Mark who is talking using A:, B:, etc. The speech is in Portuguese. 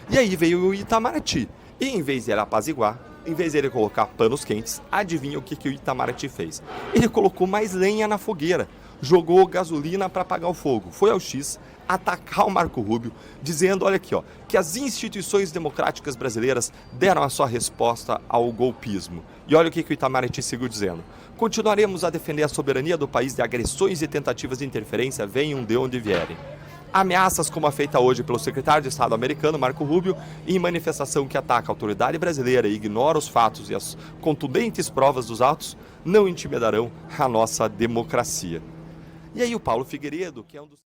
A: E aí veio o Itamaraty. E em vez de ele apaziguar, em vez de ele colocar panos quentes, adivinha o que o Itamaraty fez? Ele colocou mais lenha na fogueira, jogou gasolina para apagar o fogo, foi ao X atacar o Marco Rubio, dizendo, olha aqui, ó, que as instituições democráticas brasileiras deram a sua resposta ao golpismo. E olha o que o Itamaraty seguiu dizendo. Continuaremos a defender a soberania do país de agressões e tentativas de interferência, venham de onde vierem. Ameaças como a feita hoje pelo secretário de Estado americano, Marco Rubio, em manifestação que ataca a autoridade brasileira e ignora os fatos e as contundentes provas dos autos, não intimidarão a nossa democracia. E aí o Paulo Figueiredo, que é um dos...